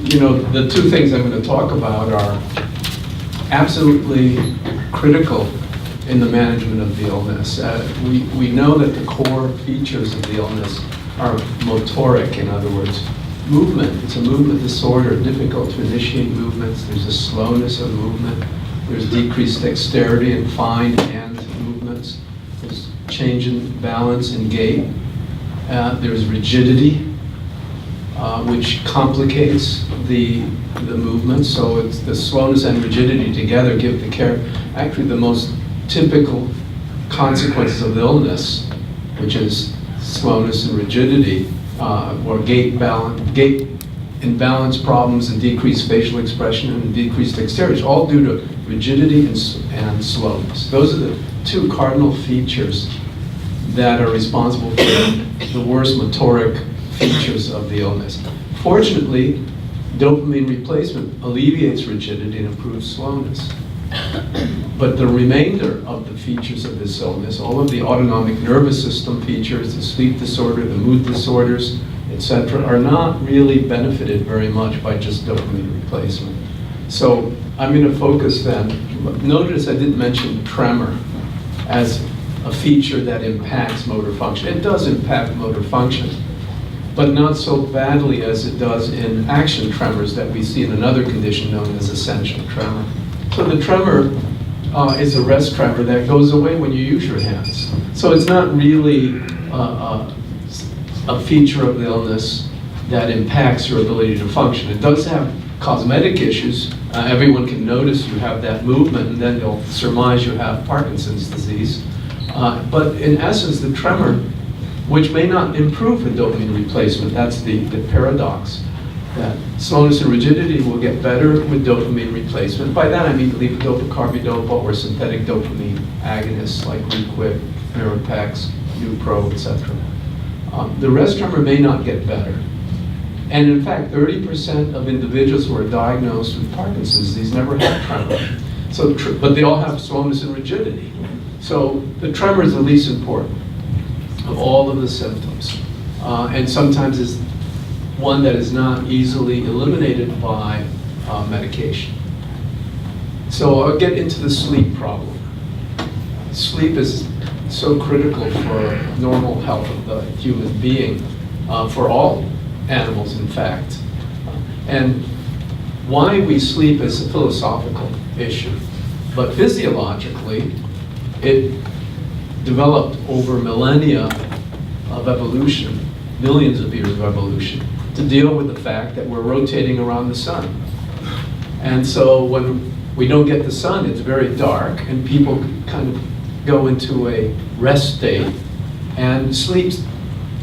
you know, the two things I'm going to talk about are absolutely critical in the management of the illness. We know that the core features of the illness are motoric, in other words, movement. It's a movement disorder, difficult to initiate movements. There's a slowness of movement. There's decreased dexterity in fine hand movements. There's change in balance and gait. There's rigidity, which complicates the movement. So it's the slowness and rigidity together give the care actually the most typical consequences of the illness, which is slowness and rigidity, or gait imbalance problems and decreased facial expression and decreased dexterity, all due to rigidity and slowness. Those are the two cardinal features that are responsible for the worst motoric features of the illness. Fortunately, dopamine replacement alleviates rigidity and improves slowness. But the remainder of the features of this illness, all of the autonomic nervous system features, the sleep disorder, the mood disorders, etc., are not really benefited very much by just dopamine replacement. So I'm going to focus then. Notice I didn't mention tremor as a feature that impacts motor function. It does impact motor function, but not so badly as it does in action tremors that we see in another condition known as essential tremor. So the tremor is a rest tremor that goes away when you use your hands. So it's not really a feature of the illness that impacts your ability to function. It does have cosmetic issues. Everyone can notice you have that movement, and then they'll surmise you have Parkinson's disease. But in essence, the tremor, which may not improve with dopamine replacement, that's the paradox, that slowness and rigidity will get better with dopamine replacement. By that I mean levodopa-carbidopa or synthetic dopamine agonists like Requip, Mirapex, Upro, etc. The rest tremor may not get better. And in fact, 30% of individuals who are diagnosed with Parkinson's disease never have tremor. So, but they all have slowness and rigidity. So the tremor is the least important of all of the symptoms. And sometimes is one that is not easily eliminated by medication. So I'll get into the sleep problem. Sleep is so critical for normal health of the human being, for all animals in fact. And why we sleep is a philosophical issue. But physiologically, it developed over millennia of evolution, millions of years of evolution, to deal with the fact that we're rotating around the sun. And so when we don't get the sun, it's very dark, and people kind of go into a rest state. And sleep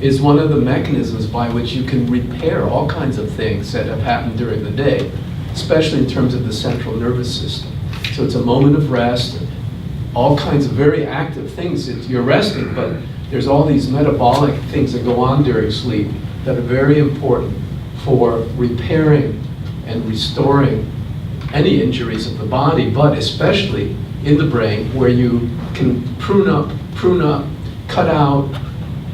is one of the mechanisms by which you can repair all kinds of things that have happened during the day, especially in terms of the central nervous system. So it's a moment of rest, all kinds of very active things. You're resting, but there's all these metabolic things that go on during sleep that are very important for repairing and restoring any injuries of the body, but especially in the brain, where you can prune up, cut out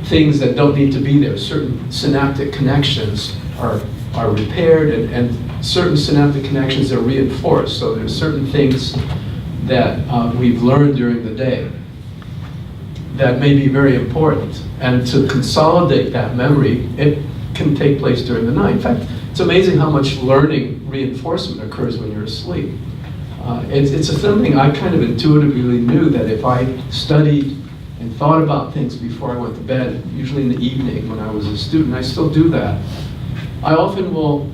things that don't need to be there. Certain synaptic connections are repaired, and certain synaptic connections are reinforced. So there's certain things that we've learned during the day that may be very important. And to consolidate that memory, it can take place during the night. In fact, it's amazing how much learning reinforcement occurs when you're asleep. It's something I kind of intuitively knew that if I studied and thought about things before I went to bed, usually in the evening when I was a student, I still do that. I often will,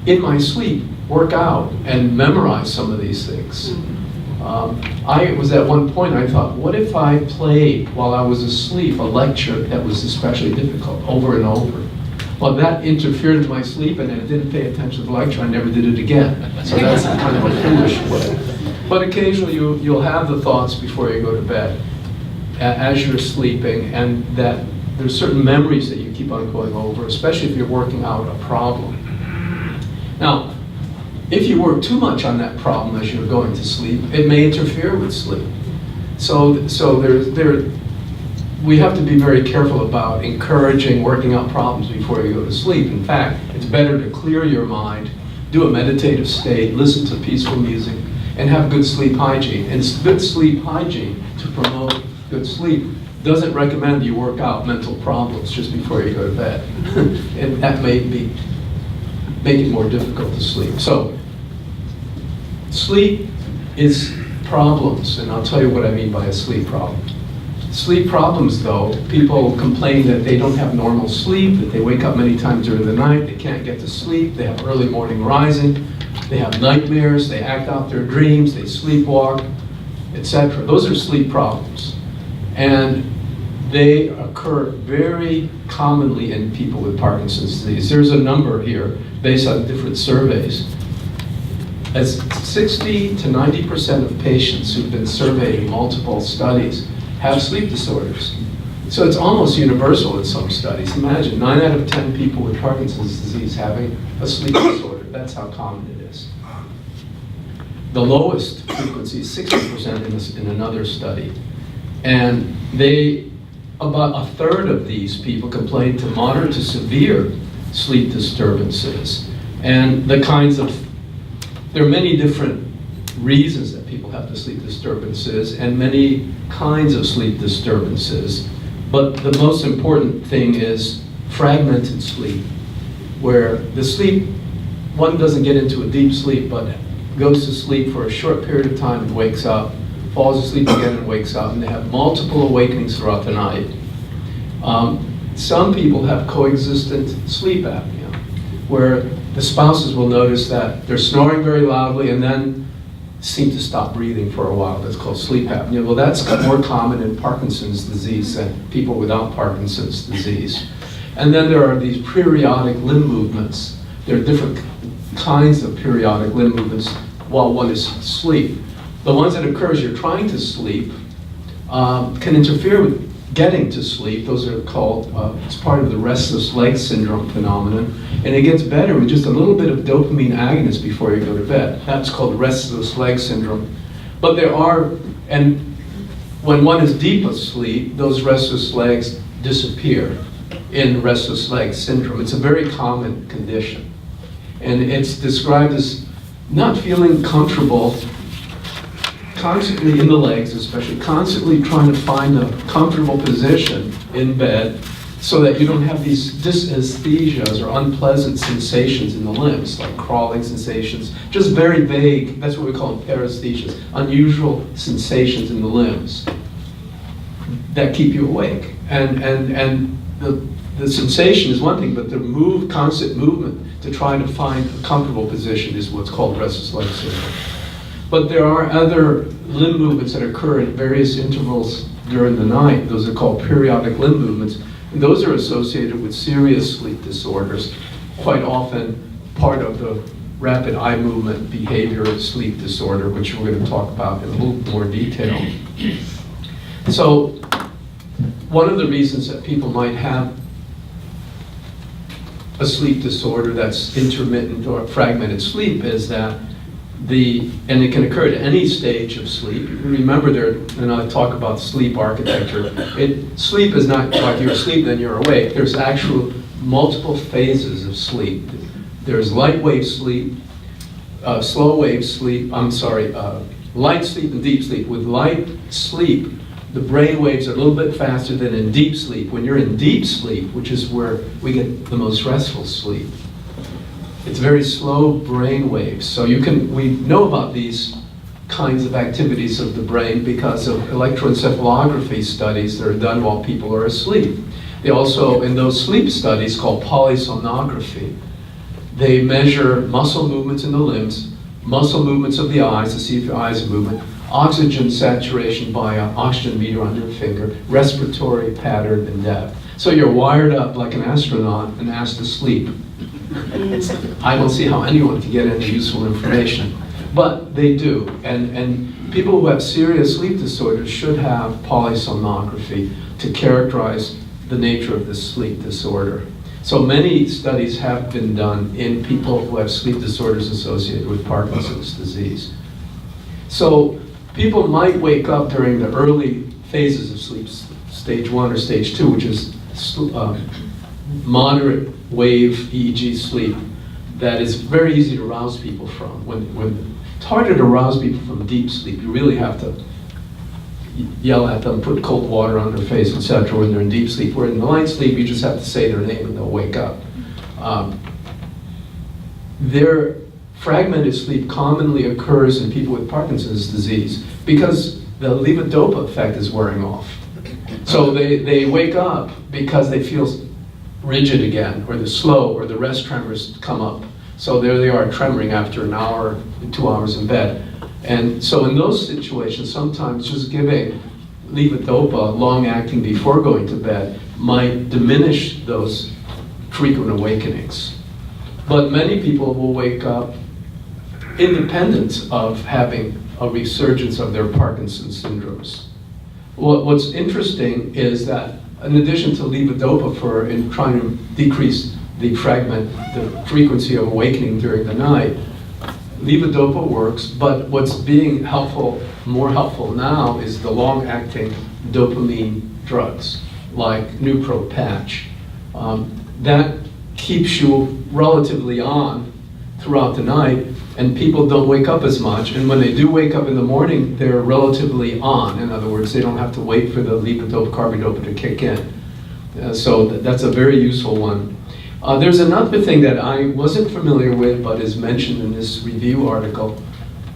in my sleep, work out and memorize some of these things. I was at one point, I thought, what if I played while I was asleep a lecture that was especially difficult over and over? Well, that interfered with my sleep, and I didn't pay attention to the lecture. I never did it again. So that's kind of a foolish way. But occasionally you'll have the thoughts before you go to bed as you're sleeping, and that there's certain memories that you keep on going over, especially if you're working out a problem. Now, if you work too much on that problem as you're going to sleep, it may interfere with sleep. So we have to be very careful about encouraging working out problems before you go to sleep. In fact, it's better to clear your mind, do a meditative state, listen to peaceful music, and have good sleep hygiene. And good sleep hygiene, to promote good sleep, doesn't recommend you work out mental problems just before you go to bed. And that may make it more difficult to sleep. So, sleep is problems, and I'll tell you what I mean by a sleep problem. Sleep problems, though, people complain that they don't have normal sleep, that they wake up many times during the night, they can't get to sleep, they have early morning rising, they have nightmares, they act out their dreams, they sleepwalk, etc. Those are sleep problems. And they occur very commonly in people with Parkinson's disease. There's a number here based on different surveys. As 60 to 90% of patients who've been surveyed in multiple studies have sleep disorders. So it's almost universal in some studies. Imagine 9 out of 10 people with Parkinson's disease having a sleep disorder. That's how common it is. The lowest frequency is 60% in another study. And about a third of these people complain to moderate to severe sleep disturbances. And there are many different reasons that people have the sleep disturbances and many kinds of sleep disturbances. But the most important thing is fragmented sleep, where the sleep, one doesn't get into a deep sleep, but goes to sleep for a short period of time and wakes up, falls asleep again and wakes up, and they have multiple awakenings throughout the night. Some people have coexistent sleep apnea, where the spouses will notice that they're snoring very loudly and then seem to stop breathing for a while. That's called sleep apnea. Well, that's more common in Parkinson's disease than people without Parkinson's disease. And then there are these periodic limb movements. There are different kinds of periodic limb movements while one is asleep. The ones that occur as you're trying to sleep can interfere with getting to sleep. Those are called, it's part of the Restless Leg Syndrome phenomenon. And it gets better with just a little bit of dopamine agonist before you go to bed. That's called Restless Leg Syndrome. But there are, and when one is deep asleep, those restless legs disappear in Restless Leg Syndrome. It's a very common condition. And it's described as not feeling comfortable constantly in the legs, especially constantly trying to find a comfortable position in bed so that you don't have these dysesthesias or unpleasant sensations in the limbs, like crawling sensations, just very vague, that's what we call them paresthesias, unusual sensations in the limbs that keep you awake. And the sensation is one thing, but the constant movement to try to find a comfortable position is what's called restless leg syndrome. But there are other limb movements that occur at various intervals during the night. Those are called periodic limb movements. And those are associated with serious sleep disorders, quite often part of the rapid eye movement behavior sleep disorder, which we're going to talk about in a little more detail. So one of the reasons that people might have a sleep disorder that's intermittent or fragmented sleep is that and it can occur at any stage of sleep. Remember and I talk about sleep architecture. Sleep is not like you're asleep, then you're awake. There's actual multiple phases of sleep. There's light wave sleep, slow wave sleep, light sleep and deep sleep. With light sleep, the brain waves are a little bit faster than in deep sleep. When you're in deep sleep, which is where we get the most restful sleep, it's very slow brain waves. So we know about these kinds of activities of the brain because of electroencephalography studies that are done while people are asleep. They also, in those sleep studies called polysomnography, they measure muscle movements in the limbs, muscle movements of the eyes to see if your eyes are moving, oxygen saturation by an oxygen meter on your finger, respiratory pattern and depth. So you're wired up like an astronaut and asked to sleep. I don't see how anyone can get any useful information, but they do. And people who have serious sleep disorders should have polysomnography to characterize the nature of this sleep disorder. So many studies have been done in people who have sleep disorders associated with Parkinson's disease. So people might wake up during the early phases of sleep, stage 1 or stage 2, which is moderate wave EEG sleep that is very easy to rouse people from. It's harder to rouse people from deep sleep. You really have to yell at them, put cold water on their face, etc. when they're in deep sleep. Where in the light sleep, you just have to say their name and they'll wake up. Their fragmented sleep commonly occurs in people with Parkinson's disease because the levodopa effect is wearing off. So they wake up because they feel rigid again, or they're slow, or the rest tremors come up. So there they are tremoring after an hour, 2 hours in bed. And so in those situations, sometimes just giving levodopa long-acting before going to bed might diminish those frequent awakenings. But many people will wake up independent of having a resurgence of their Parkinson's syndromes. What's interesting is that in addition to levodopa in trying to decrease the frequency of awakening during the night, levodopa works, but what's being more helpful now is the long-acting dopamine drugs, like Nupro patch. That keeps you relatively on throughout the night, and people don't wake up as much, and when they do wake up in the morning, they're relatively on. In other words, they don't have to wait for the levodopa, carbidopa to kick in. So that's a very useful one. There's another thing that I wasn't familiar with, but is mentioned in this review article,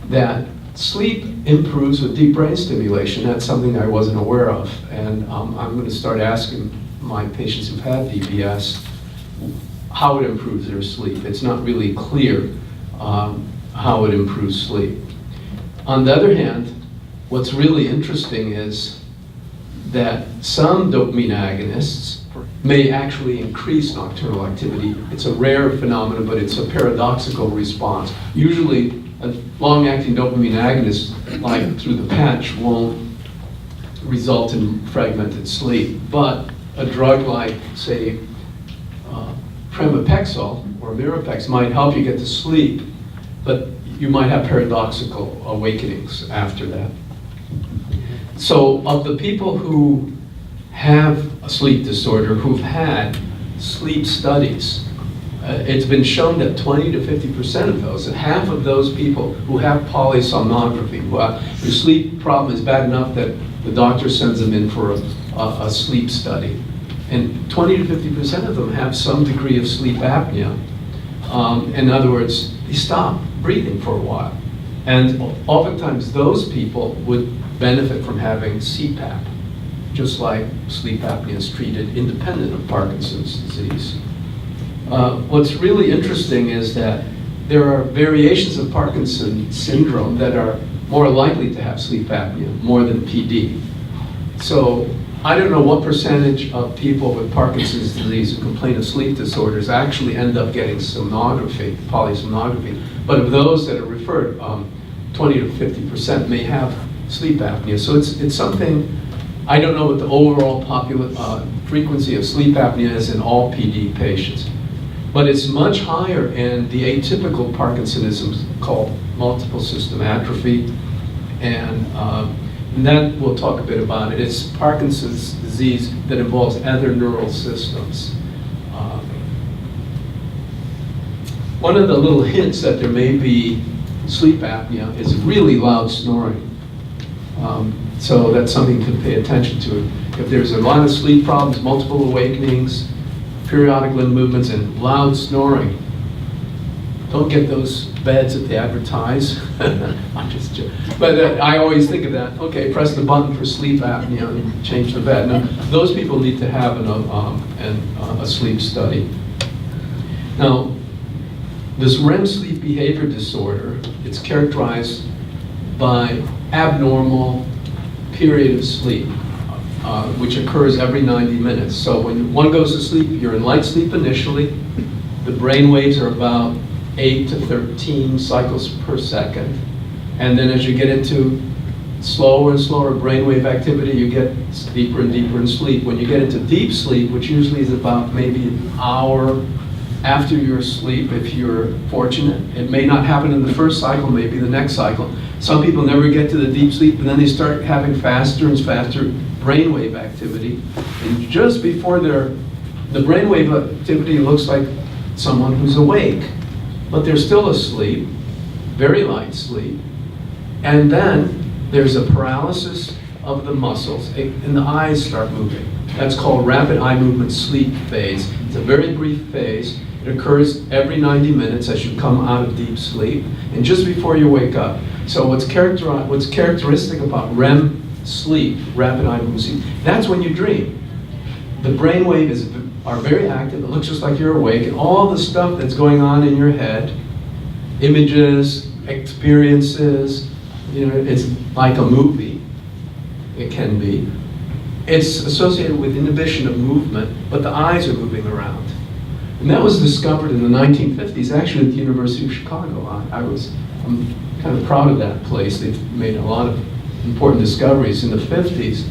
that sleep improves with deep brain stimulation. That's something I wasn't aware of, and I'm going to start asking my patients who've had DBS how it improves their sleep. It's not really clear how it improves sleep. On the other hand, what's really interesting is that some dopamine agonists may actually increase nocturnal activity. It's a rare phenomenon, but it's a paradoxical response. Usually, a long-acting dopamine agonist, like through the patch, won't result in fragmented sleep. But a drug like, say, Pramipexole or Mirapex might help you get to sleep, but you might have paradoxical awakenings after that. So of the people who have a sleep disorder, who've had sleep studies, it's been shown that 20 to 50% of those, and half of those people who have polysomnography, whose sleep problem is bad enough that the doctor sends them in for a sleep study. And 20 to 50% of them have some degree of sleep apnea. In other words, they stop breathing for a while. And oftentimes those people would benefit from having CPAP, just like sleep apnea is treated independent of Parkinson's disease. What's really interesting is that there are variations of Parkinson's syndrome that are more likely to have sleep apnea, more than PD. So I don't know what percentage of people with Parkinson's disease who complain of sleep disorders actually end up getting somnography, polysomnography. But of those that are referred, 20 to 50% may have sleep apnea. So it's something, I don't know what the overall frequency of sleep apnea is in all PD patients. But it's much higher in the atypical Parkinsonisms called multiple system atrophy, and then we'll talk a bit about it. It's Parkinson's disease that involves other neural systems. One of the little hints that there may be sleep apnea is really loud snoring. So that's something to pay attention to. If there's a lot of sleep problems, multiple awakenings, periodic limb movements, and loud snoring, don't get those beds that they advertise. I'm just joking. But I always think of that. Okay, press the button for sleep apnea and change the bed. Now, those people need to have a sleep study. Now, this REM sleep behavior disorder, it's characterized by abnormal period of sleep, which occurs every 90 minutes. So when one goes to sleep, you're in light sleep initially. The brain waves are about 8 to 13 cycles per second. And then as you get into slower and slower brainwave activity, you get deeper and deeper in sleep. When you get into deep sleep, which usually is about maybe an hour after you're asleep, if you're fortunate. It may not happen in the first cycle, maybe the next cycle. Some people never get to the deep sleep, and then they start having faster and faster brainwave activity. And just before the brainwave activity looks like someone who's awake, but they're still asleep, very light sleep. And then there's a paralysis of the muscles, and the eyes start moving. That's called rapid eye movement sleep phase. It's a very brief phase. It occurs every 90 minutes as you come out of deep sleep and just before you wake up. So what's characteristic about REM sleep, rapid eye movement sleep, that's when you dream. The brainwaves are very active. It looks just like you're awake, and all the stuff that's going on in your head, images, experiences, it's like a movie. It can be. It's associated with inhibition of movement, but the eyes are moving around. And that was discovered in the 1950s, actually at the University of Chicago. I'm kind of proud of that place. They've made a lot of important discoveries. In the 50s,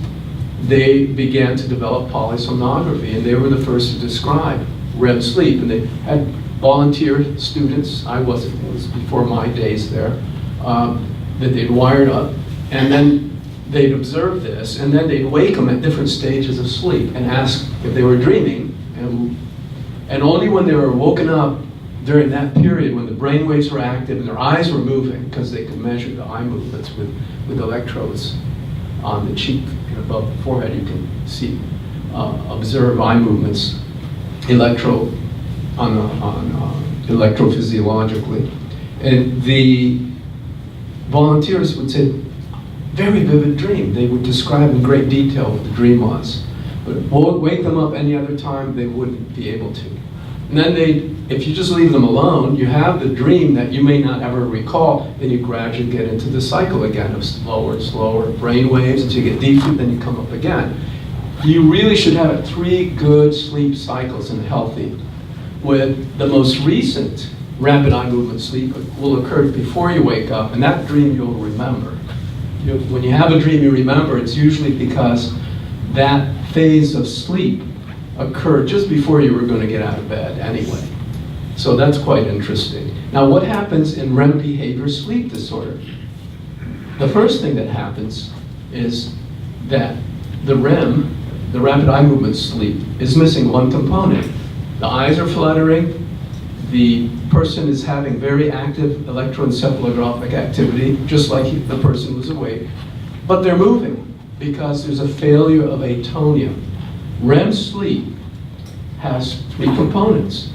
they began to develop polysomnography, and they were the first to describe REM sleep. And they had volunteer students, it was before my days there, that they'd wired up, and then they'd observe this, and then they'd wake them at different stages of sleep and ask if they were dreaming, and only when they were woken up during that period when the brain waves were active and their eyes were moving, because they could measure the eye movements with electrodes on the cheek and above the forehead, you can see, observe eye movements electrophysiologically. And the volunteers would say, very vivid dream. They would describe in great detail what the dream was. But wake them up any other time, they wouldn't be able to. And then if you just leave them alone, you have the dream that you may not ever recall, then you gradually get into the cycle again of slower and slower brain waves until you get deep sleep, then you come up again. You really should have 3 good sleep cycles in a healthy, with the most recent rapid eye movement sleep will occur before you wake up, and that dream you'll remember. When you have a dream you remember, it's usually because that phase of sleep occurred just before you were going to get out of bed anyway. So that's quite interesting. Now, what happens in REM behavior sleep disorder? The first thing that happens is that the REM, the rapid eye movement sleep, is missing one component. The eyes are fluttering, the person is having very active electroencephalographic activity, just like the person was awake, but they're moving because there's a failure of atonia. REM sleep has 3 components: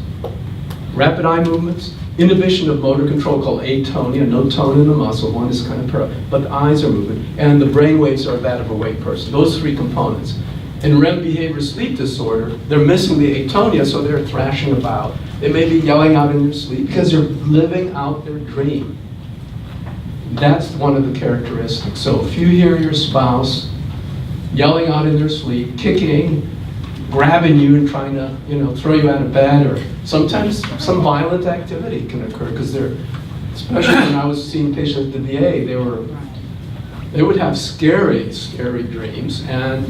rapid eye movements, inhibition of motor control called atonia, no tone in the muscle, one is kind of but the eyes are moving, and the brain waves are that of a awake person. Those 3 components. In REM behavior sleep disorder, they're missing the atonia, so they're thrashing about. They may be yelling out in their sleep because they're living out their dream. That's one of the characteristics. So if you hear your spouse yelling out in their sleep, kicking, grabbing you and trying to, throw you out of bed, or sometimes some violent activity can occur because they're, especially when I was seeing patients at the VA, they would have scary dreams, and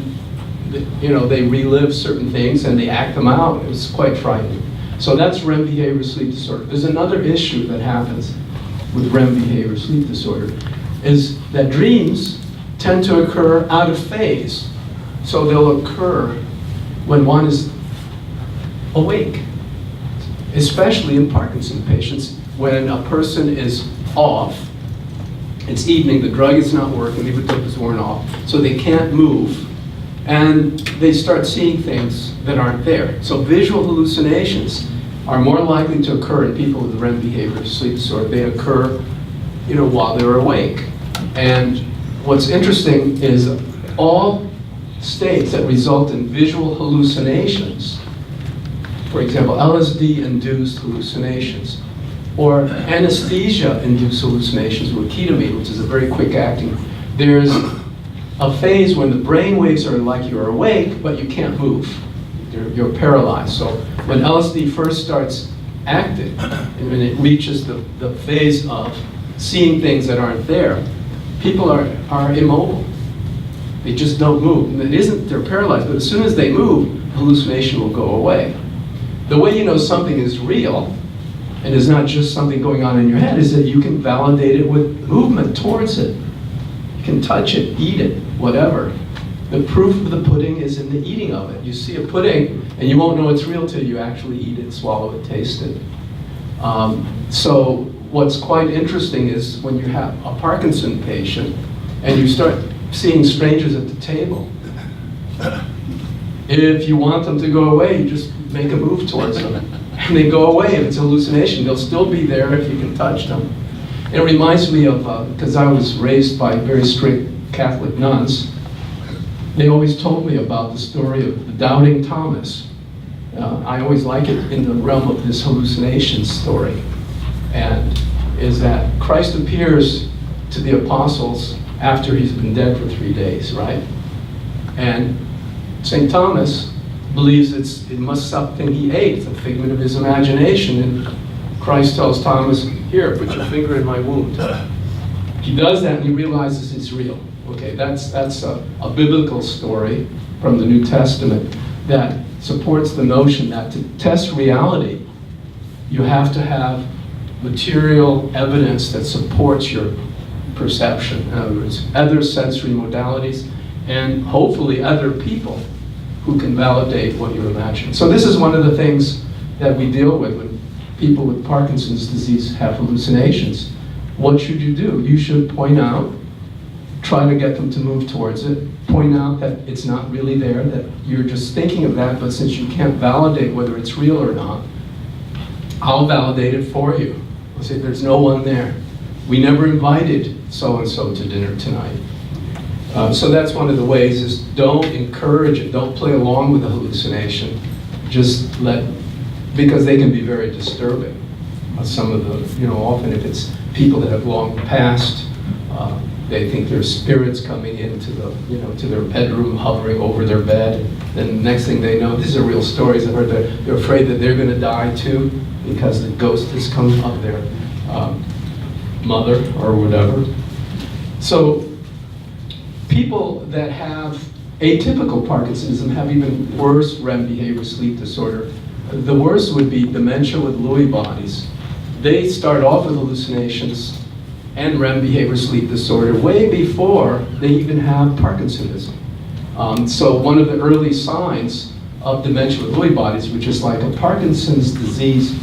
they relive certain things and they act them out. It was quite frightening. So that's REM behavior sleep disorder. There's another issue that happens with REM behavior sleep disorder, is that dreams tend to occur out of phase. So they'll occur when one is awake, especially in Parkinson patients, when a person is off, it's evening, the drug is not working, the levodopa is worn off, so they can't move, and they start seeing things that aren't there. So visual hallucinations are more likely to occur in people with REM behavior sleep disorder. They occur, while they're awake. And what's interesting is all states that result in visual hallucinations, for example, LSD-induced hallucinations, or anesthesia-induced hallucinations with ketamine, which is a very quick-acting. There's a phase when the brain waves are like you're awake, but you can't move. You're paralyzed. So when LSD first starts acting, and when it reaches the phase of seeing things that aren't there, people are immobile. They just don't move. And it isn't they're paralyzed, but as soon as they move, hallucination will go away. The way you know something is real and is not just something going on in your head is that you can validate it with movement towards it. You can touch it, eat it, whatever. The proof of the pudding is in the eating of it. You see a pudding and you won't know it's real till you actually eat it, swallow it, taste it. So what's quite interesting is when you have a Parkinson patient and you start seeing strangers at the table, if you want them to go away, you just make a move towards them. And they go away. If it's a hallucination, they'll still be there if you can touch them. It reminds me of, because I was raised by very strict Catholic nuns, they always told me about the story of the doubting Thomas. I always like it in the realm of this hallucination story. And is that Christ appears to the apostles after he's been dead for 3 days, right? And St. Thomas believes it must be something he ate, it's a figment of his imagination. And Christ tells Thomas, here, put your finger in my wound. He does that and he realizes it's real. Okay, that's a biblical story from the New Testament that supports the notion that to test reality, you have to have material evidence that supports your perception. In other words, other sensory modalities and hopefully other people who can validate what you imagine. So this is one of the things that we deal with when people with Parkinson's disease have hallucinations. What should you do? You should point out, try to get them to move towards it, point out that it's not really there, that you're just thinking of that, but since you can't validate whether it's real or not, I'll validate it for you. I'll say, there's no one there. We never invited so-and-so to dinner tonight. So that's one of the ways is don't encourage it, don't play along with the hallucination. Just because they can be very disturbing. Some of the, often if it's people that have long passed, they think there's spirits coming into to their bedroom, hovering over their bed. Then the next thing they know, these are real stories I've heard, that they're afraid that they're going to die too because the ghost has come of their mother or whatever. So people that have atypical Parkinsonism have even worse REM behavior sleep disorder. The worst would be dementia with Lewy bodies. They start off with hallucinations and REM behavior sleep disorder way before they even have Parkinsonism. So one of the early signs of dementia with Lewy bodies, which is like a Parkinson's disease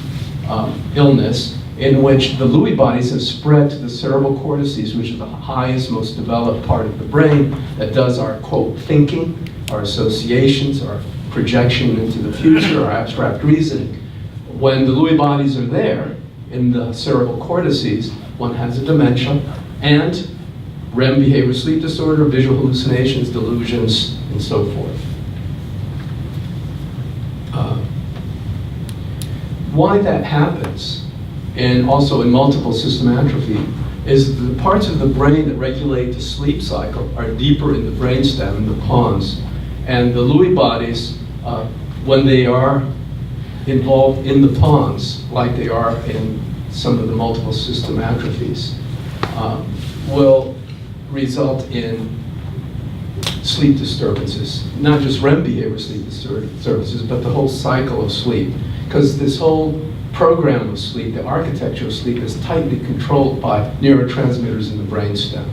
illness, in which the Lewy bodies have spread to the cerebral cortices, which is the highest, most developed part of the brain that does our, quote, thinking, our associations, our projection into the future, our abstract reasoning. When the Lewy bodies are there in the cerebral cortices, one has a dementia and REM behavior sleep disorder, visual hallucinations, delusions, and so forth. Why that happens, and also in multiple system atrophy, is the parts of the brain that regulate the sleep cycle are deeper in the brainstem, in the pons. And the Lewy bodies, when they are involved in the pons, like they are in some of the multiple system atrophies, will result in sleep disturbances. Not just REM behavior sleep disturbances, but the whole cycle of sleep. Because this whole program of sleep, the architecture of sleep, is tightly controlled by neurotransmitters in the brainstem.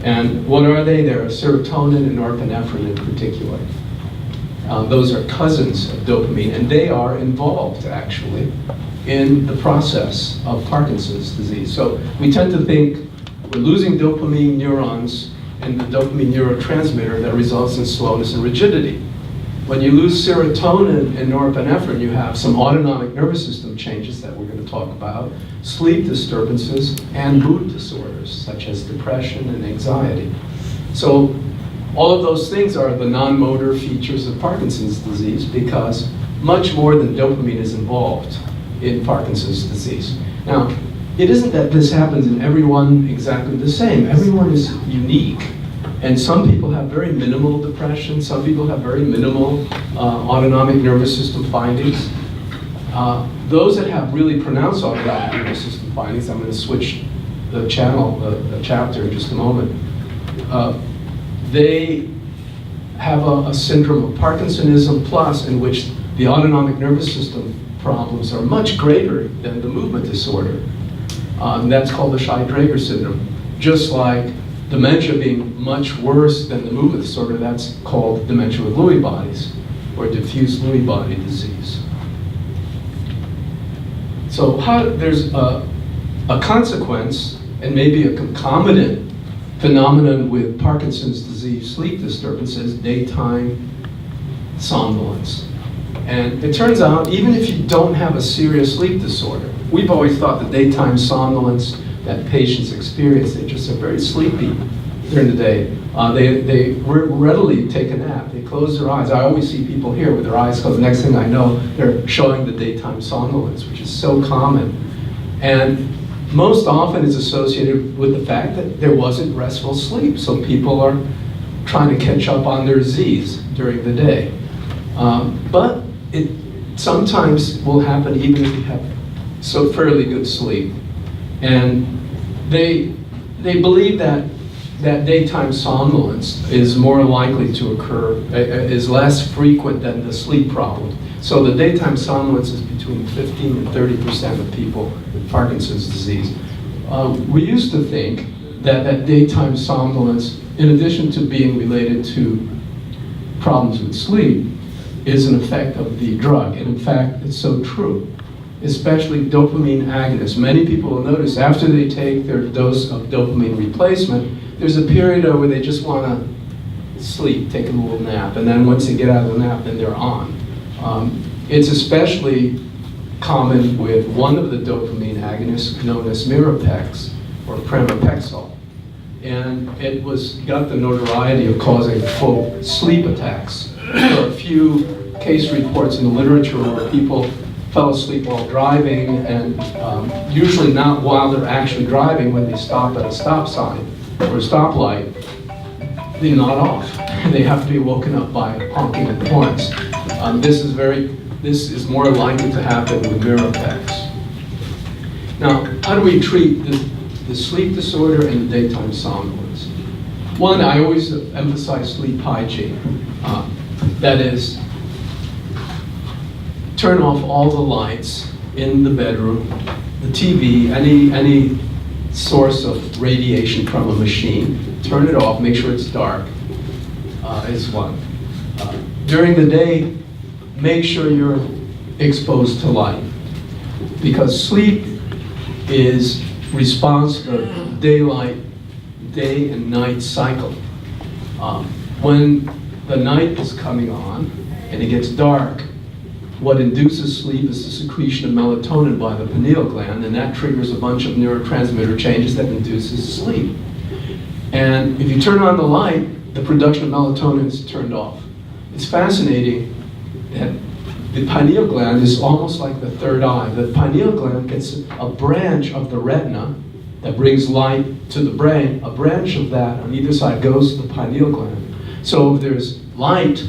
And what are they? They're serotonin and norepinephrine in particular. Those are cousins of dopamine, and they are involved, actually, in the process of Parkinson's disease. So we tend to think we're losing dopamine neurons in the dopamine neurotransmitter that results in slowness and rigidity. When you lose serotonin and norepinephrine, you have some autonomic nervous system changes that we're going to talk about, sleep disturbances, and mood disorders, such as depression and anxiety. So all of those things are the non-motor features of Parkinson's disease because much more than dopamine is involved in Parkinson's disease. Now, it isn't that this happens in everyone exactly the same. Everyone is unique. And some people have very minimal depression. Some people have very minimal autonomic nervous system findings. Those that have really pronounced autonomic nervous system findings, I'm going to switch the chapter in just a moment. They have a syndrome of Parkinsonism plus, in which the autonomic nervous system problems are much greater than the movement disorder. That's called the Shy-Drager syndrome. Just like dementia being much worse than the movement disorder, that's called dementia with Lewy bodies, or diffuse Lewy body disease. So there's a consequence, and maybe a concomitant phenomenon with Parkinson's disease sleep disturbances, daytime somnolence. And it turns out, even if you don't have a serious sleep disorder, we've always thought the daytime somnolence that patients experience, they just are very sleepy during the day. They readily take a nap. They close their eyes. I always see people here with their eyes closed. The next thing I know, they're showing the daytime somnolence, which is so common. And most often it's associated with the fact that there wasn't restful sleep. So people are trying to catch up on their Z's during the day. But it sometimes will happen even if you have so fairly good sleep. And they believe that daytime somnolence is more likely to occur, is less frequent than the sleep problem. So the daytime somnolence is between 15 and 30% of people with Parkinson's disease. We used to think that daytime somnolence, in addition to being related to problems with sleep, is an effect of the drug. And in fact, it's so true, especially dopamine agonists. Many people will notice after they take their dose of dopamine replacement, there's a period where they just want to sleep, take a little nap, and then once they get out of the nap, then they're on. It's especially common with one of the dopamine agonists known as Mirapex or Pramipexole. And it got the notoriety of causing, quote, sleep attacks. There are a few case reports in the literature where people fell asleep while driving, and usually not while they're actually driving. When they stop at a stop sign or a stoplight, they nod off. They have to be woken up by honking of horns. This is more likely to happen with Mirapex. Now, how do we treat the sleep disorder and the daytime somnolence? One, I always emphasize sleep hygiene. That is, turn off all the lights in the bedroom, the TV, any source of radiation from a machine. Turn it off, make sure it's dark, is one. During the day, make sure you're exposed to light, because sleep is response to the day and night cycle. When the night is coming on and it gets dark, what induces sleep is the secretion of melatonin by the pineal gland, and that triggers a bunch of neurotransmitter changes that induces sleep. And if you turn on the light, the production of melatonin is turned off. It's fascinating that the pineal gland is almost like the third eye. The pineal gland gets a branch of the retina that brings light to the brain. A branch of that on either side goes to the pineal gland. So if there's light,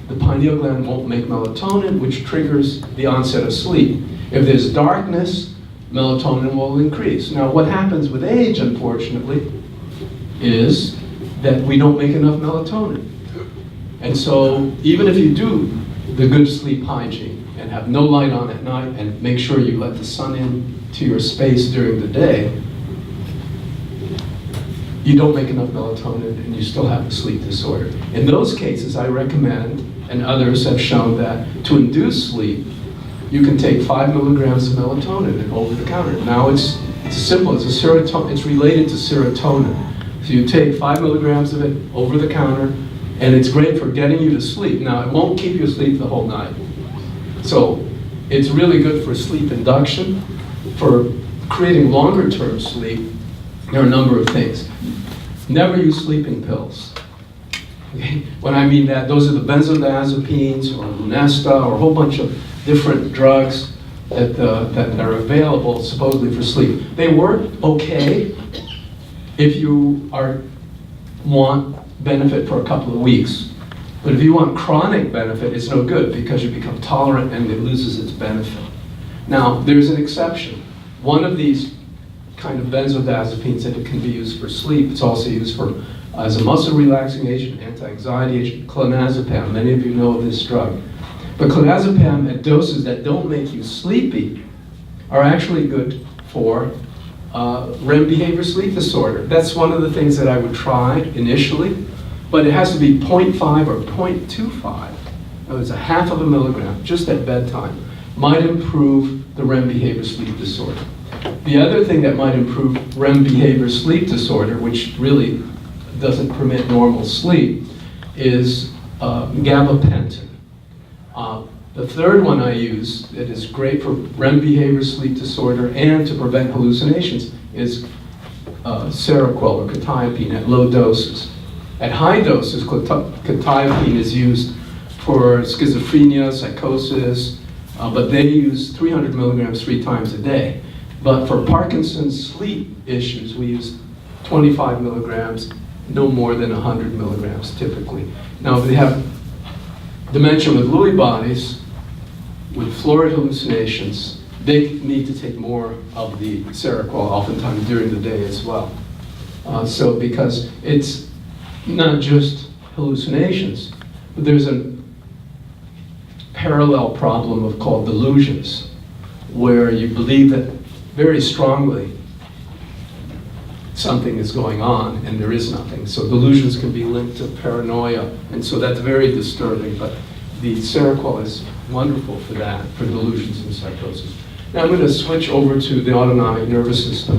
the pineal gland won't make melatonin, which triggers the onset of sleep. If there's darkness, melatonin will increase. Now, what happens with age, unfortunately, is that we don't make enough melatonin. And so even if you do the good sleep hygiene and have no light on at night and make sure you let the sun in to your space during the day, you don't make enough melatonin and you still have a sleep disorder. In those cases, I recommend, and others have shown, that to induce sleep, you can take 5 milligrams of melatonin and over the counter. Now it's simple, it's related to serotonin. So you take 5 milligrams of it over the counter, and it's great for getting you to sleep. Now, it won't keep you asleep the whole night. So it's really good for sleep induction. For creating longer term sleep, there are a number of things. Never use sleeping pills. Okay? When I mean that, those are the benzodiazepines or Lunesta or a whole bunch of different drugs that are available supposedly for sleep. They work okay if you want benefit for a couple of weeks. But if you want chronic benefit, it's no good because you become tolerant and it loses its benefit. Now, there's an exception. One of these kind of benzodiazepines that can be used for sleep, it's also used as a muscle relaxing agent, anti-anxiety agent, clonazepam. Many of you know of this drug. But clonazepam at doses that don't make you sleepy are actually good for REM behavior sleep disorder. That's one of the things that I would try initially, but it has to be 0.5 or 0.25. It's a half of a milligram, just at bedtime, might improve the REM behavior sleep disorder. The other thing that might improve REM behavior sleep disorder, which really doesn't permit normal sleep, is gabapentin. The third one I use that is great for REM behavior sleep disorder and to prevent hallucinations is Seroquel or quetiapine at low doses. At high doses, quetiapine is used for schizophrenia, psychosis, but they use 300 milligrams 3 times a day. But for Parkinson's sleep issues, we use 25 milligrams, no more than 100 milligrams typically. Now, if they have dementia with Lewy bodies, with florid hallucinations, they need to take more of the Seroquel, oftentimes during the day as well. So because it's not just hallucinations, but there's a parallel problem called delusions, where you believe that very strongly something is going on and there is nothing. So delusions can be linked to paranoia, and so that's very disturbing, but the Seroquel is wonderful for that, for delusions and psychosis. Now I'm going to switch over to the autonomic nervous system.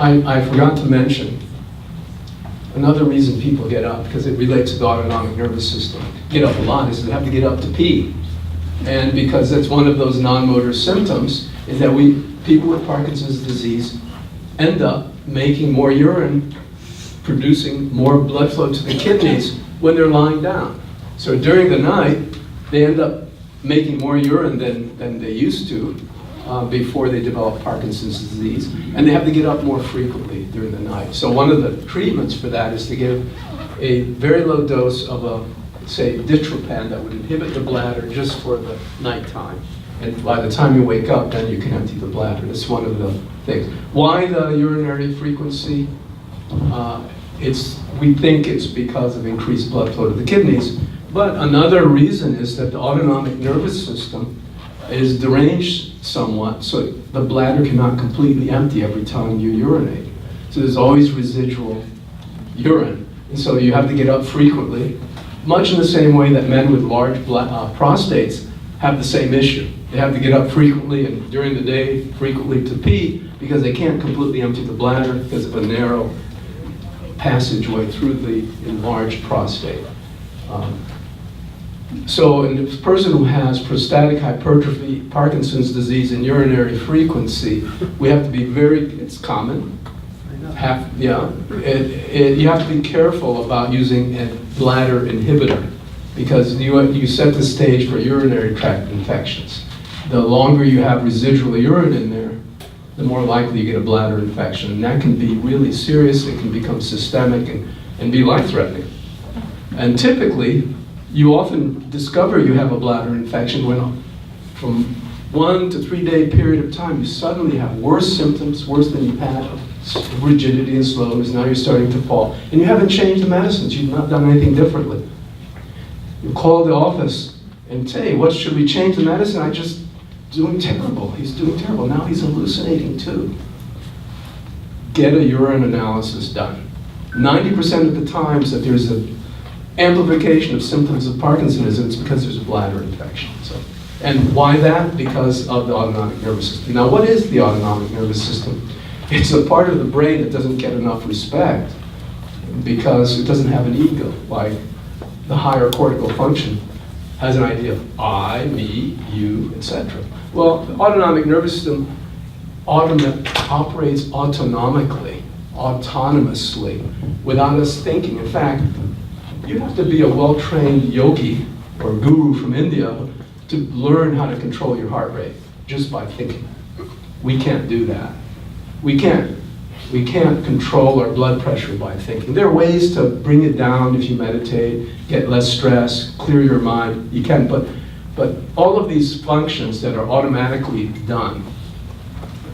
I forgot to mention another reason people get up, because it relates to the autonomic nervous system, get up a lot, is they have to get up to pee. And because that's one of those non-motor symptoms, is that people with Parkinson's disease end up making more urine, producing more blood flow to the kidneys when they're lying down. So during the night, they end up making more urine than they used to before they develop Parkinson's disease, and they have to get up more frequently during the night. So one of the treatments for that is to give a very low dose of say, ditropan that would inhibit the bladder just for the nighttime. And by the time you wake up, then you can empty the bladder. That's one of the things. Why the urinary frequency? We think it's because of increased blood flow to the kidneys, but another reason is that the autonomic nervous system is deranged somewhat, so the bladder cannot completely empty every time you urinate. So there's always residual urine, and so you have to get up frequently, much in the same way that men with large prostates have the same issue. They have to get up frequently and during the day frequently to pee because they can't completely empty the bladder because of a narrow passageway through the enlarged prostate. So in a person who has prostatic hypertrophy, Parkinson's disease, and urinary frequency, we have to be it's common. You have to be careful about using a bladder inhibitor because you set the stage for urinary tract infections. The longer you have residual urine in there, the more likely you get a bladder infection. And that can be really serious. It can become systemic and be life-threatening. And typically, you often discover you have a bladder infection when from 1 to 3 day period of time, you suddenly have worse symptoms, worse than you've had, rigidity and slowness. Now you're starting to fall. And you haven't changed the medicines. You've not done anything differently. You call the office and say, what should we change the medicine? Doing terrible. He's doing terrible. Now he's hallucinating too. Get a urine analysis done. 90% of the times that there's an amplification of symptoms of Parkinsonism, it's because there's a bladder infection. And why that? Because of the autonomic nervous system. Now, what is the autonomic nervous system? It's a part of the brain that doesn't get enough respect because it doesn't have an ego, like the higher cortical function has an idea of I, me, you, etc. Well, the autonomic nervous system operates autonomically, autonomously, without us thinking. In fact, you have to be a well-trained yogi or guru from India to learn how to control your heart rate just by thinking. We can't do that. We can't control our blood pressure by thinking. There are ways to bring it down if you meditate, get less stress, clear your mind. You can, but all of these functions that are automatically done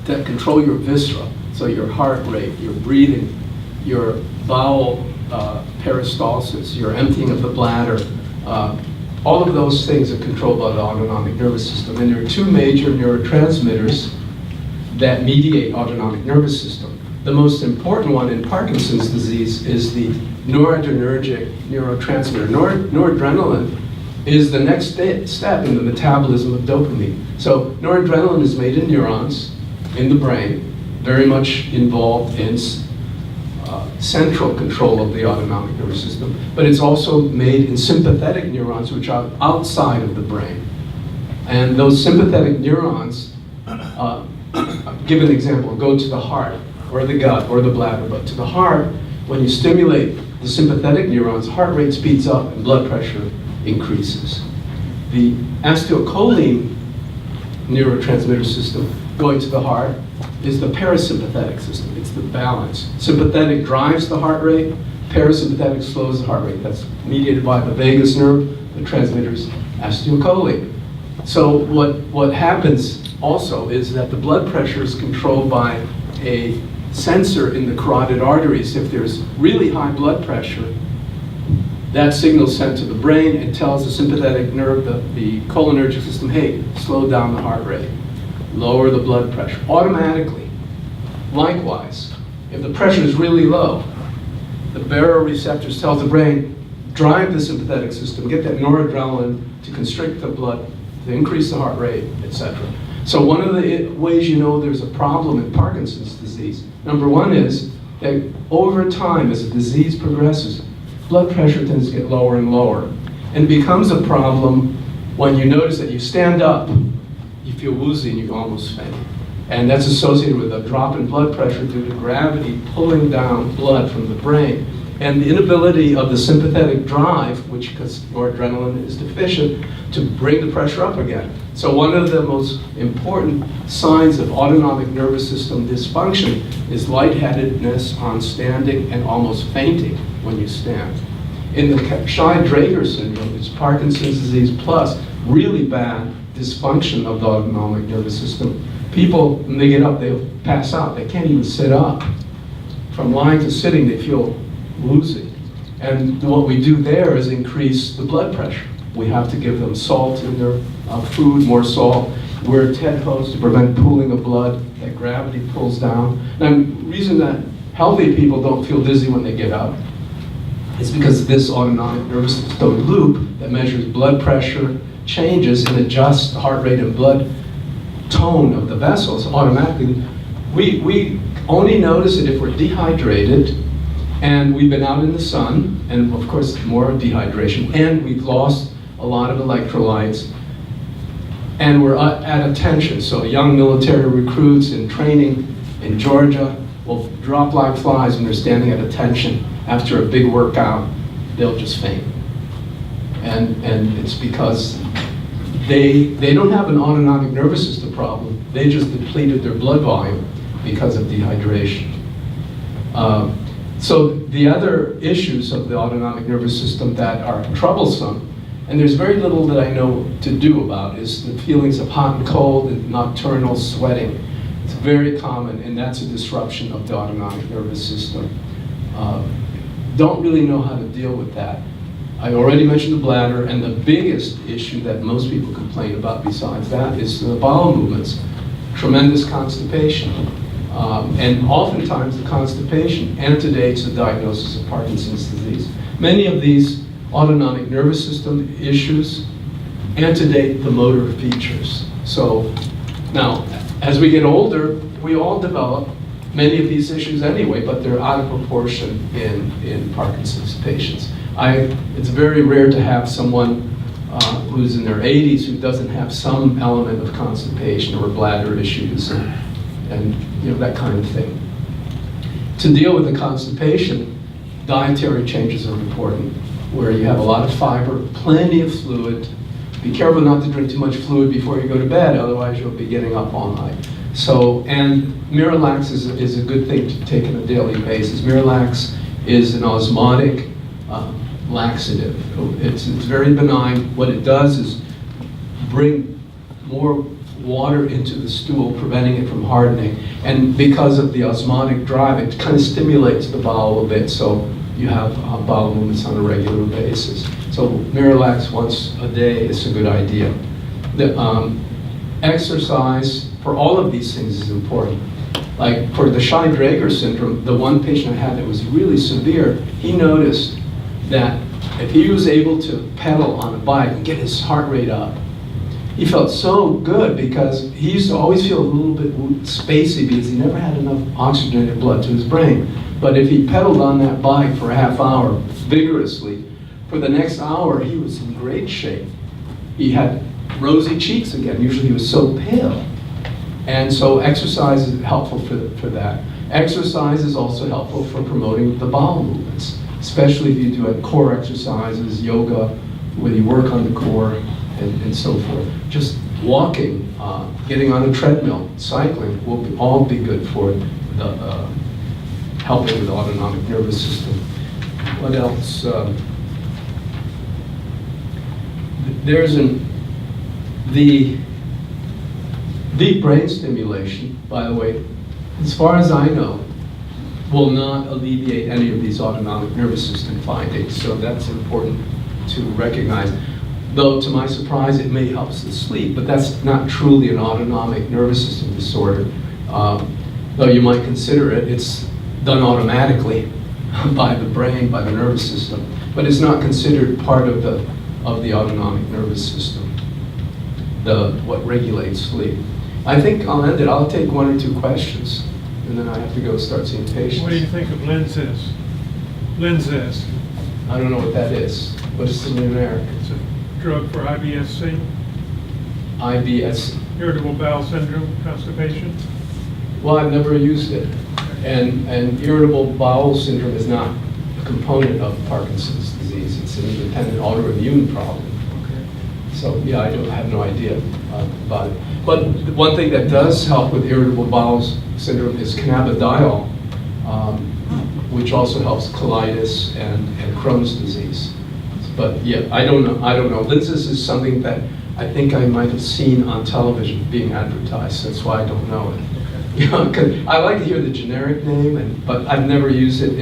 that control your viscera, so your heart rate, your breathing, your bowel peristalsis, your emptying of the bladder. All of those things are controlled by the autonomic nervous system. And there are two major neurotransmitters that mediate autonomic nervous system. The most important one in Parkinson's disease is the noradrenergic neurotransmitter. Noradrenaline is the next step in the metabolism of dopamine. So noradrenaline is made in neurons in the brain, very much involved in central control of the autonomic nervous system, but it's also made in sympathetic neurons, which are outside of the brain. And those sympathetic neurons, give an example, go to the heart, or the gut, or the bladder, but to the heart, when you stimulate the sympathetic neurons, heart rate speeds up and blood pressure increases. The acetylcholine neurotransmitter system going to the heart is the parasympathetic system. It's the balance. Sympathetic drives the heart rate, parasympathetic slows the heart rate. That's mediated by the vagus nerve, the transmitters acetylcholine. So what happens also is that the blood pressure is controlled by a sensor in the carotid arteries. If there's really high blood pressure, that signal is sent to the brain and tells the sympathetic nerve, the cholinergic system, hey, slow down the heart rate, lower the blood pressure, automatically. Likewise, if the pressure is really low, the baroreceptors tell the brain, drive the sympathetic system, get that noradrenaline to constrict the blood, to increase the heart rate, etc. So one of the ways you know there's a problem in Parkinson's disease, number one is that over time, as the disease progresses, blood pressure tends to get lower and lower. And it becomes a problem when you notice that you stand up, you feel woozy and you almost faint. And that's associated with a drop in blood pressure due to gravity pulling down blood from the brain. And the inability of the sympathetic drive, which because noradrenaline is deficient, to bring the pressure up again. So one of the most important signs of autonomic nervous system dysfunction is lightheadedness on standing and almost fainting when you stand. In the Shy-Drager syndrome, it's Parkinson's disease plus really bad dysfunction of the autonomic nervous system. People, when they get up, they'll pass out. They can't even sit up. From lying to sitting, they feel woozy. And what we do there is increase the blood pressure. We have to give them salt in their food, more salt. Wear TED hose to prevent pooling of blood, that gravity pulls down. Now, the reason that healthy people don't feel dizzy when they get up is because this autonomic nervous system loop that measures blood pressure changes and adjusts the heart rate and blood tone of the vessels automatically. We only notice it if we're dehydrated and we've been out in the sun, and of course more dehydration, and we've lost a lot of electrolytes, and we're at attention. So young military recruits in training in Georgia will drop like flies when they're standing at attention. After a big workout, they'll just faint. And it's because they don't have an autonomic nervous system problem. They just depleted their blood volume because of dehydration. So the other issues of the autonomic nervous system that are troublesome, and there's very little that I know to do about, is the feelings of hot and cold and nocturnal sweating. It's very common, and that's a disruption of the autonomic nervous system. Don't really know how to deal with that. I already mentioned the bladder, and the biggest issue that most people complain about besides that is the bowel movements, tremendous constipation. And oftentimes the constipation antedates the diagnosis of Parkinson's disease. Many of these autonomic nervous system issues antedate the motor features. So now, as we get older, we all develop many of these issues anyway, but they're out of proportion in Parkinson's patients. It's very rare to have someone who's in their 80s who doesn't have some element of constipation or bladder issues and you know, that kind of thing. To deal with the constipation, dietary changes are important, where you have a lot of fiber, plenty of fluid. Be careful not to drink too much fluid before you go to bed, otherwise you'll be getting up all night. So, and Miralax is a good thing to take on a daily basis. Miralax is an osmotic laxative. It's very benign. What it does is bring more water into the stool, preventing it from hardening. And because of the osmotic drive, it kind of stimulates the bowel a bit, so you have bowel movements on a regular basis. So Miralax once a day is a good idea. The, exercise for all of these things is important. Like for the Shy-Drager syndrome, the one patient I had that was really severe, he noticed that if he was able to pedal on a bike and get his heart rate up, he felt so good because he used to always feel a little bit spacey because he never had enough oxygenated blood to his brain. But if he pedaled on that bike for a half hour vigorously, for the next hour he was in great shape. He had rosy cheeks again. Usually he was so pale. And so exercise is helpful for that. Exercise is also helpful for promoting the bowel movements, especially if you do core exercises, yoga, where you work on the core, and so forth. Just walking, getting on a treadmill, cycling will all be good for the, helping with the autonomic nervous system. What else? There's the deep brain stimulation, by the way, as far as I know, will not alleviate any of these autonomic nervous system findings, so that's important to recognize. Though, to my surprise, it may help the sleep, but that's not truly an autonomic nervous system disorder. Though you might consider it, it's done automatically by the brain, by the nervous system, but it's not considered part of the autonomic nervous system, what regulates sleep. I think I'll end it. I'll take one or two questions, and then I have to go start seeing patients. What do you think of Linzess? Linzess. I don't know what that is. What is the numeric? It's a drug for IBS-C, IBS. irritable bowel syndrome, constipation. Well, I've never used it. And irritable bowel syndrome is not a component of Parkinson's disease. It's an independent autoimmune problem. Okay. So, yeah, I have no idea about it. But one thing that does help with irritable bowel syndrome is cannabidiol, which also helps colitis and Crohn's disease. But yeah, I don't know. Linzess is something that I think I might have seen on television being advertised. That's why I don't know it. Okay. You know, 'cause I like to hear the generic name, but I've never used it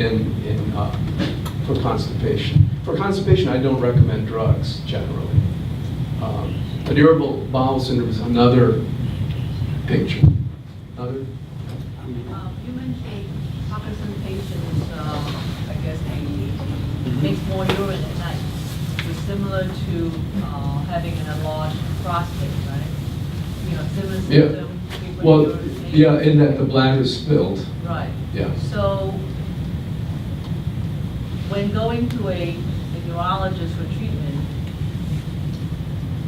for constipation. For constipation, I don't recommend drugs generally. But irritable bowel syndrome is another picture. Another? You mentioned Parkinson patients, I guess they make more urine at night. It's similar to having an enlarged prostate, right? You know, similar symptom. Well, yeah, in that the bladder is filled. Right. Yeah. So when going to a urologist for treatment,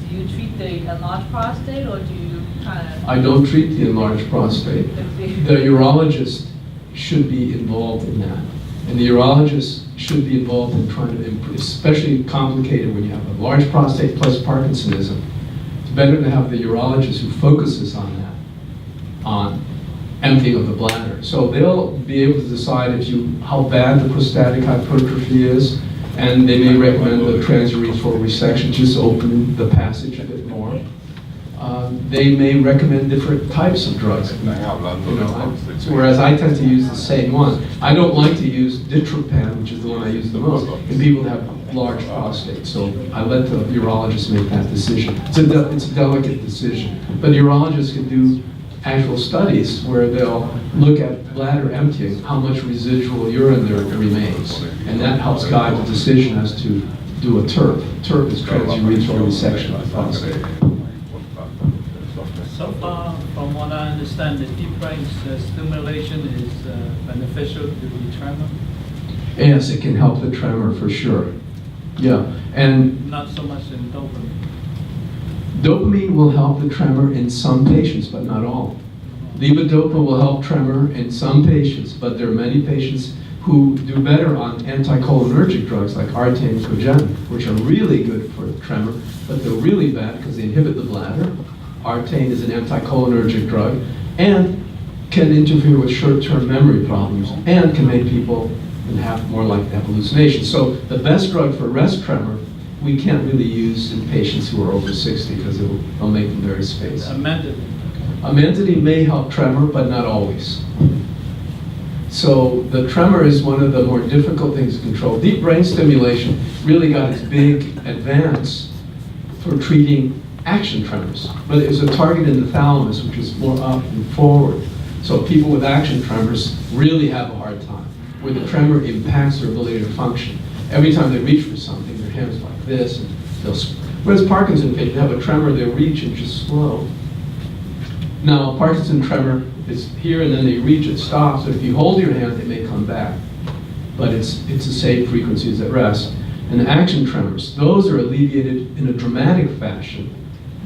do you treat the enlarged prostate, or do you kind of? I don't treat the enlarged prostate. The urologist should be involved in that. And the urologist should be involved in trying to improve, especially complicated when you have a large prostate plus Parkinsonism. It's better to have the urologist who focuses on that, on emptying of the bladder. So they'll be able to decide how bad the prostatic hypertrophy is, and they may recommend a transurethral resection, just open the passage a bit more. They may recommend different types of drugs. Whereas I tend to use the same one. I don't like to use Ditropan, which is the one I use the most, in people that have large prostates. So I let the urologist make that decision. It's a delicate decision. But urologists can do actual studies where they'll look at bladder emptying, how much residual urine there remains. And that helps guide the decision as to do a TURP. TURP is transurethral resection of the prostate. So far, from what I understand, the deep brain stimulation is beneficial to the tremor? Yes, it can help the tremor for sure. Yeah, and not so much in dopamine. Dopamine will help the tremor in some patients, but not all. Levodopa will help tremor in some patients, but there are many patients who do better on anticholinergic drugs like Artane and Cogen, which are really good for tremor, but they're really bad because they inhibit the bladder. Artane is an anticholinergic drug and can interfere with short-term memory problems and can make people have more likely to have hallucinations. So the best drug for rest tremor we can't really use in patients who are over 60 because it'll make them very spacey. Amantadine. Amantadine may help tremor, but not always. So the tremor is one of the more difficult things to control. Deep brain stimulation really got its big advance for treating action tremors, but it was a target in the thalamus, which is more up and forward. So people with action tremors really have a hard time, where the tremor impacts their ability to function. Every time they reach for something, their hands like this, and whereas Parkinson patients have a tremor, they'll reach and just slow. Now, a Parkinson tremor is here and then they reach, it stops, but if you hold your hand, it may come back. But it's the same frequency as at rest. And action tremors, those are alleviated in a dramatic fashion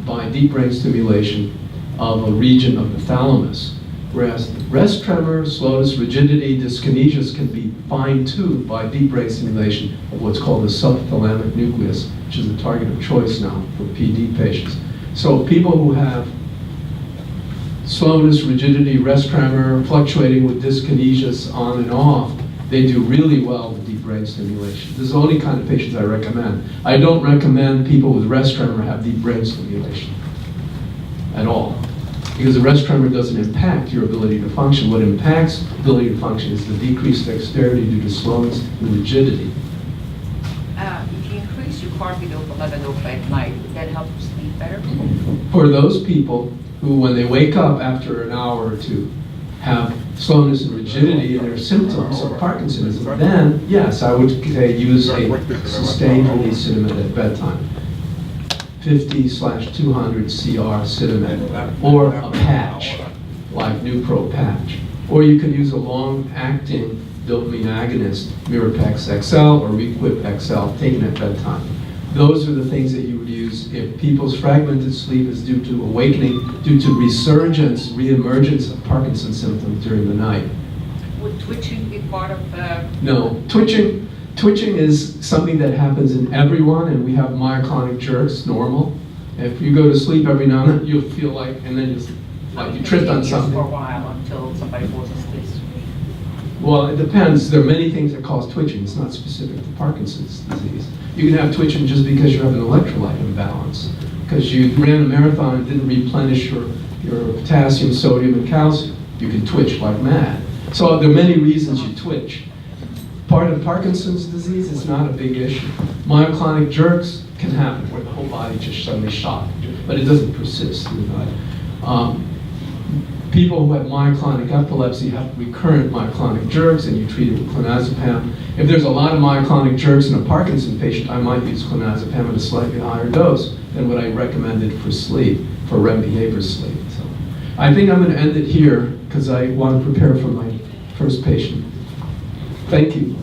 by deep brain stimulation of a region of the thalamus. Whereas rest tremors, slowness, rigidity, dyskinesias can be fine-tuned by deep brain stimulation of what's called the subthalamic nucleus, which is the target of choice now for PD patients. So people who have slowness, rigidity, rest tremor, fluctuating with dyskinesias on and off, they do really well with deep brain stimulation. This is the only kind of patients I recommend. I don't recommend people with rest tremor have deep brain stimulation at all, because the rest tremor doesn't impact your ability to function. What impacts ability to function is the decreased dexterity due to slowness and rigidity. If you increase your carb level at night, would that help you sleep better? For those people who, when they wake up after an hour or two, have slowness and rigidity in their symptoms of Parkinsonism, then yes, I would say use a sustained release Citamed at bedtime. 50/200 CR Citamed, or a patch, like Nupro patch. Or you can use a long-acting dopamine agonist, Mirapex XL or Requip XL, taken at bedtime. Those are the things that you would use if people's fragmented sleep is due to awakening, due to resurgence, reemergence of Parkinson's symptoms during the night. Would twitching be part of the... No, twitching is something that happens in everyone, and we have myoclonic jerks, normal. If you go to sleep every now and then, you'll feel like, and then you tripped on something. For a while until somebody falls asleep. Well, it depends. There are many things that cause twitching. It's not specific to Parkinson's disease. You can have twitching just because you have an electrolyte imbalance, because you ran a marathon and didn't replenish your potassium, sodium, and calcium. You can twitch like mad. So there are many reasons you twitch. Part of Parkinson's disease is not a big issue. Myoclonic jerks can happen where the whole body just suddenly shot, but it doesn't persist through the night. People who have myoclonic epilepsy have recurrent myoclonic jerks, and you treat it with clonazepam. If there's a lot of myoclonic jerks in a Parkinson patient, I might use clonazepam at a slightly higher dose than what I recommended for sleep, for REM behavior sleep. So I think I'm going to end it here because I want to prepare for my first patient. Thank you.